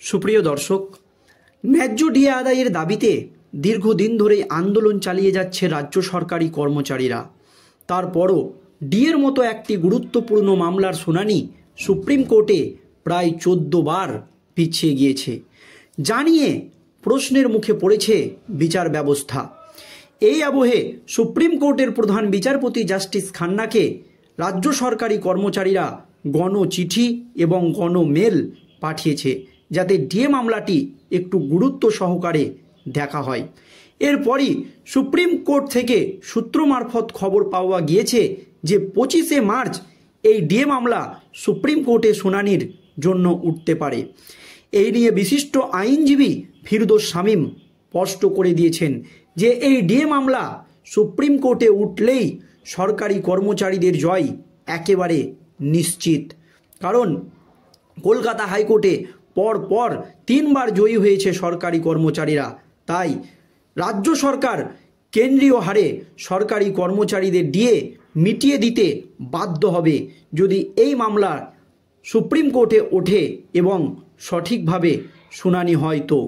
সুপ্রিয় দর্শক, ন্যায্য ডিএ আদায়ের দাবিতে দীর্ঘদিন ধরেই আন্দোলন চালিয়ে যাচ্ছে রাজ্য সরকারি কর্মচারীরা। তারপরও ডিএর মতো একটি গুরুত্বপূর্ণ মামলার শুনানি সুপ্রিম কোর্টে প্রায় 14 বার পিছিয়ে গিয়েছে, জানিয়ে প্রশ্নের মুখে পড়েছে বিচার ব্যবস্থা। এই আবহে সুপ্রিম কোর্টের প্রধান বিচারপতি জাস্টিস খান্নাকে রাজ্য সরকারি কর্মচারীরা গণচিঠি এবং গণমেল পাঠিয়েছে, যাতে ডিএ মামলাটি একটু গুরুত্ব সহকারে দেখা হয়। এরপরই সুপ্রিম কোর্ট থেকে সূত্র মারফত খবর পাওয়া গিয়েছে যে 25শে মার্চ এই ডিএ মামলা সুপ্রিম কোর্টে শুনানির জন্য উঠতে পারে। এই নিয়ে বিশিষ্ট আইনজীবী ফিরদৌস শামীম স্পষ্ট করে দিয়েছেন যে এই ডিএ মামলা সুপ্রিম কোর্টে উঠলেই সরকারি কর্মচারীদের জয় একেবারে নিশ্চিত। কারণ কলকাতা হাইকোর্টে পর 3 বার জয়ী হয়েছে সরকারি কর্মচারীরা। তাই রাজ্য সরকার কেন্দ্রীয় হারে সরকারি কর্মচারীদের ডিএ মিটিয়ে দিতে বাধ্য হবে যদি এই মামলা সুপ্রিম কোর্টে ওঠে এবং সঠিকভাবে শুনানি হয় তো।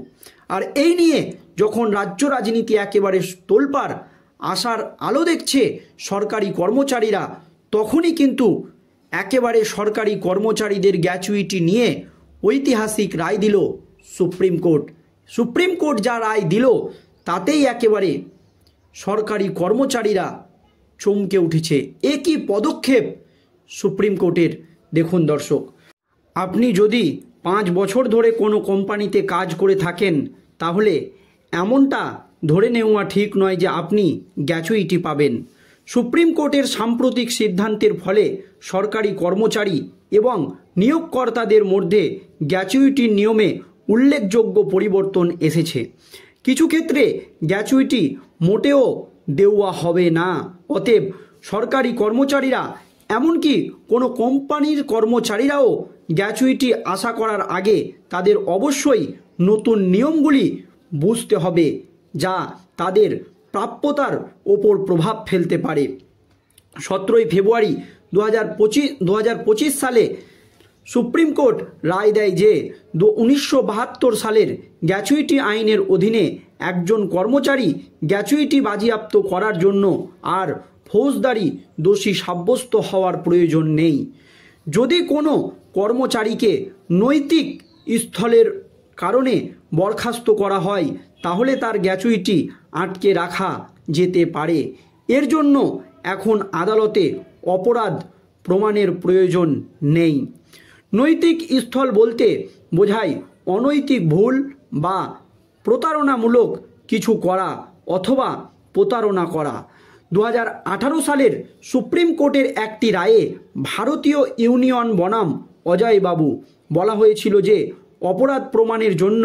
আর এই নিয়ে যখন রাজ্য রাজনীতি একেবারে তোলপাড় আসার আলো দেখছে সরকারি কর্মচারীরা, তখনই কিন্তু একেবারে সরকারি কর্মচারীদের গ্র্যাচুইটি নিয়ে ঐতিহাসিক রায় দিল সুপ্রিম কোর্ট। সুপ্রিম কোর্ট যা রায় দিল তাতেই একেবারে সরকারি কর্মচারীরা চমকে উঠেছে। একই পদক্ষেপ সুপ্রিম কোর্টের। দেখুন দর্শক, আপনি যদি 5 বছর ধরে কোনো কোম্পানিতে কাজ করে থাকেন, তাহলে এমনটা ধরে নেওয়া ঠিক নয় যে আপনি গ্র্যাচুইটি পাবেন। সুপ্রিম কোর্টের সাম্প্রতিক সিদ্ধান্তের ফলে সরকারি কর্মচারী এবং নিয়োগকর্তাদের মধ্যে গ্র্যাচুইটির নিয়মে উল্লেখযোগ্য পরিবর্তন এসেছে। কিছু ক্ষেত্রে গ্র্যাচুইটি মোটেও দেওয়া হবে না। অতএব সরকারি কর্মচারীরা, এমনকি কোনো কোম্পানির কর্মচারীরাও গ্র্যাচুইটি আশা করার আগে তাদের অবশ্যই নতুন নিয়মগুলি বুঝতে হবে, যা তাদের প্রাপ্যতার ওপর প্রভাব ফেলতে পারে। 17 ফেব্রুয়ারি 2025 সালে সুপ্রিম কোর্ট রায় দেয় যে 1972 সালের গ্র্যাচুইটি আইনের অধীনে একজন কর্মচারী গ্র্যাচুইটি বাজেয়াপ্ত করার জন্য আর ফৌজদারি দোষী সাব্যস্ত হওয়ার প্রয়োজন নেই। যদি কোনো কর্মচারীকে নৈতিক স্থলের কারণে বরখাস্ত করা হয়, তাহলে তার গ্র্যাচুইটি আটকে রাখা যেতে পারে। এর জন্য এখন আদালতে অপরাধ প্রমাণের প্রয়োজন নেই। নৈতিক স্থল বলতে বোঝায় অনৈতিক ভুল বা প্রতারণামূলক কিছু করা অথবা প্রতারণা করা। 2018 সালের সুপ্রিম কোর্টের একটি রায়ে ভারতীয় ইউনিয়ন বনাম অজয় বাবু বলা হয়েছিল যে অপরাধ প্রমাণের জন্য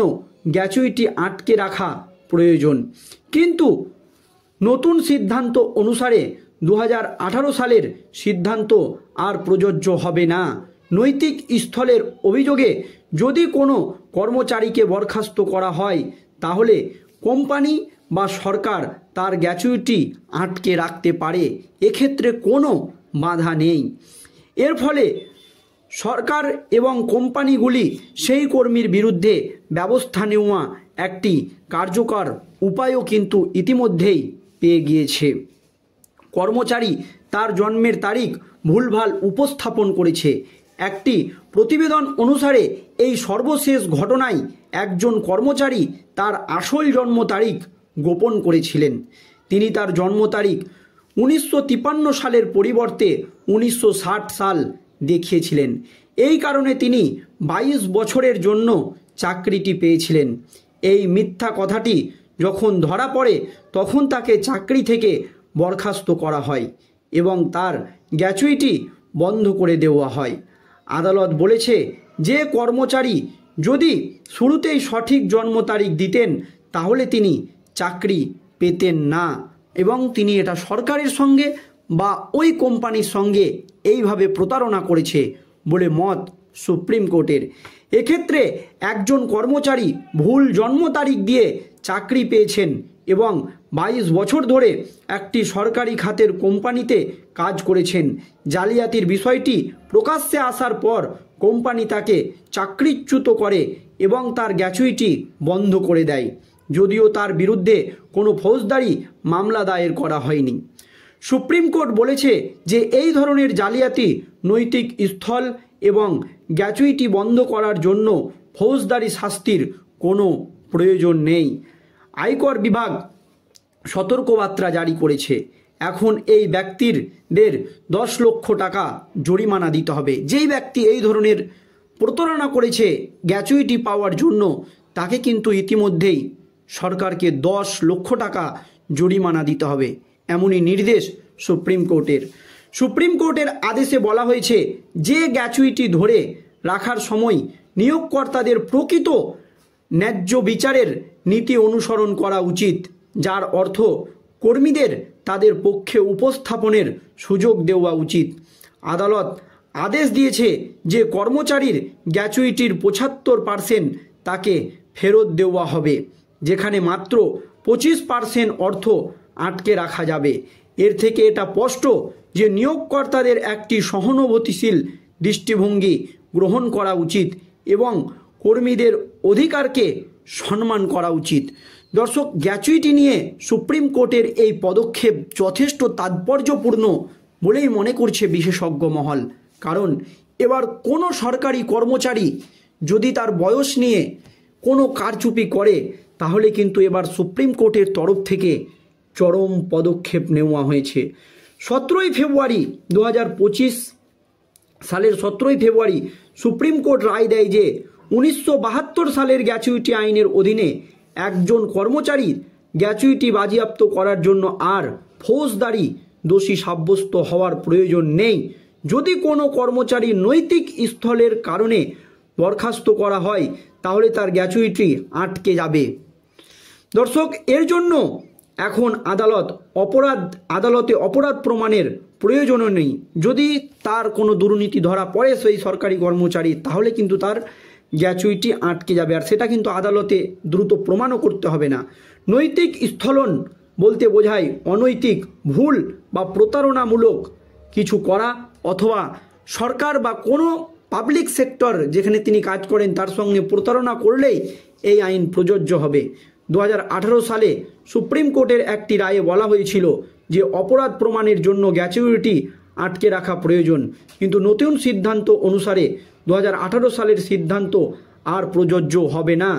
গ্র্যাচুইটি আটকে রাখা প্রয়োজন। কিন্তু নতুন সিদ্ধান্ত অনুসারে 2018 সালের সিদ্ধান্ত আর প্রযোজ্য হবে না। নৈতিক স্থলের অভিযোগে যদি কোনো কর্মচারীকে বরখাস্ত করা হয়, তাহলে কোম্পানি বা সরকার তার গ্র্যাচুইটি আটকে রাখতে পারে। এক্ষেত্রে কোনো বাধা নেই। এর ফলে সরকার এবং কোম্পানিগুলি সেই কর্মীর বিরুদ্ধে ব্যবস্থা নেওয়া একটি কার্যকর উপায়ও কিন্তু ইতিমধ্যেই পেয়ে গিয়েছে। কর্মচারী তার জন্মের তারিখ ভুলভাল উপস্থাপন করেছে। একটি প্রতিবেদন অনুসারে এই সর্বশেষ ঘটনায় একজন কর্মচারী তার আসল জন্ম তারিখ গোপন করেছিলেন। তিনি তার জন্ম তারিখ 1953 সালের পরিবর্তে 1960 সাল দেখিয়েছিলেন। এই কারণে তিনি 22 বছরের জন্য চাকরিটি পেয়েছিলেন। এই মিথ্যা কথাটি যখন ধরা পড়ে, তখন তাকে চাকরি থেকে বরখাস্ত করা হয় এবং তার গ্র্যাচুইটি বন্ধ করে দেওয়া হয়। আদালত বলেছে যে কর্মচারী যদি শুরুতেই সঠিক জন্ম তারিখ দিতেন, তাহলে তিনি চাকরি পেতেন না এবং তিনি এটা সরকারের সঙ্গে বা ওই কোম্পানির সঙ্গে এইভাবে প্রতারণা করেছে বলে মত সুপ্রিম কোর্টের। এক্ষেত্রে একজন কর্মচারী ভুল জন্ম তারিখ দিয়ে চাকরি পেয়েছেন এবং 22 বছর ধরে একটি সরকারি খাতের কোম্পানিতে কাজ করেছেন। জালিয়াতির বিষয়টি প্রকাশ্যে আসার পর কোম্পানি তাকে চাকরিচ্যুত করে এবং তার গ্র্যাচুইটি বন্ধ করে দেয়, যদিও তার বিরুদ্ধে কোনো ফৌজদারি মামলা দায়ের করা হয়নি। সুপ্রিম কোর্ট বলেছে যে এই ধরনের জালিয়াতি নৈতিক স্থল এবং গ্র্যাচুইটি বন্ধ করার জন্য ফৌজদারি শাস্তির কোনো প্রয়োজন নেই। আয়কর বিভাগ সতর্কবার্তা জারি করেছে। এখন এই ব্যক্তিদের 10 লক্ষ টাকা জরিমানা দিতে হবে। যেই ব্যক্তি এই ধরনের প্রতারণা করেছে গ্র্যাচুইটি পাওয়ার জন্য, তাকে কিন্তু ইতিমধ্যেই সরকারকে 10 লক্ষ টাকা জরিমানা দিতে হবে, এমনই নির্দেশ সুপ্রিম কোর্টের। সুপ্রিম কোর্টের আদেশে বলা হয়েছে যে গ্র্যাচুইটি ধরে রাখার সময় নিয়োগকর্তাদের প্রকৃত ন্যায্য বিচারের নীতি অনুসরণ করা উচিত, যার অর্থ কর্মীদের তাদের পক্ষে উপস্থাপনের সুযোগ দেওয়া উচিত। আদালত আদেশ দিয়েছে যে কর্মচারীর গ্র্যাচুইটির 75% তাকে ফেরত দেওয়া হবে, যেখানে মাত্র 25% অর্থ আটকে রাখা যাবে। এর থেকে এটা স্পষ্ট যে নিয়োগকর্তাদের একটি সহানুভূতিশীল দৃষ্টিভঙ্গি গ্রহণ করা উচিত এবং কর্মীদের অধিকারকে সম্মান করা উচিত। দর্শক, গ্র্যাচুইটি নিয়ে সুপ্রিম কোর্টের এই পদক্ষেপ যথেষ্ট তাৎপর্যপূর্ণ বলেই মনে করছে বিশেষজ্ঞ মহল। কারণ এবার কোনো সরকারি কর্মচারী যদি তার বয়স নিয়ে কোনো কারচুপি করে, তাহলে কিন্তু এবার সুপ্রিম কোর্টের তরফ থেকে চরম পদক্ষেপ নেওয়া হয়েছে। 17ই ফেব্রুয়ারি 2025 সালের 17ই ফেব্রুয়ারি সুপ্রিম কোর্ট রায় দেয় যে 1972 সালের গ্র্যাচুইটি আইনের অধীনে একজন কর্মচারীর গ্র্যাচুইটি বাজেয়াপ্ত করার জন্য আর ফৌজদারি দোষী সাব্যস্ত হওয়ার প্রয়োজন নেই যদি কোনো কর্মচারী নৈতিক স্থলের কারণে বরখাস্ত করা হয়, তাহলে তার গ্র্যাচুইটি আটকে যাবে। দর্শক, এর জন্য এখন আদালতে অপরাধ প্রমাণের প্রয়োজনও নেই। যদি তার কোনো দুর্নীতি ধরা পড়ে সেই সরকারি কর্মচারী, তাহলে কিন্তু তার গ্র্যাচুইটি আটকে যাবে, আর সেটা কিন্তু আদালতে দ্রুত প্রমাণও করতে হবে না। নৈতিক স্থলন বলতে বোঝায় অনৈতিক, ভুল বা প্রতারণামূলক কিছু করা, অথবা সরকার বা কোনো পাবলিক সেক্টর যেখানে তিনি কাজ করেন তার সঙ্গে প্রতারণা করলেই এই আইন প্রযোজ্য হবে। 2018 সালে সুপ্রিম কোর্টের একটি রায়ে বলা হয়েছিল যে অপরাধ প্রমাণের জন্য গ্র্যাচুইটি আটকে রাখা প্রয়োজন, কিন্তু নতুন সিদ্ধান্ত অনুসারে 2018 সালের সিদ্ধান্ত আর প্রযোজ্য হবে না।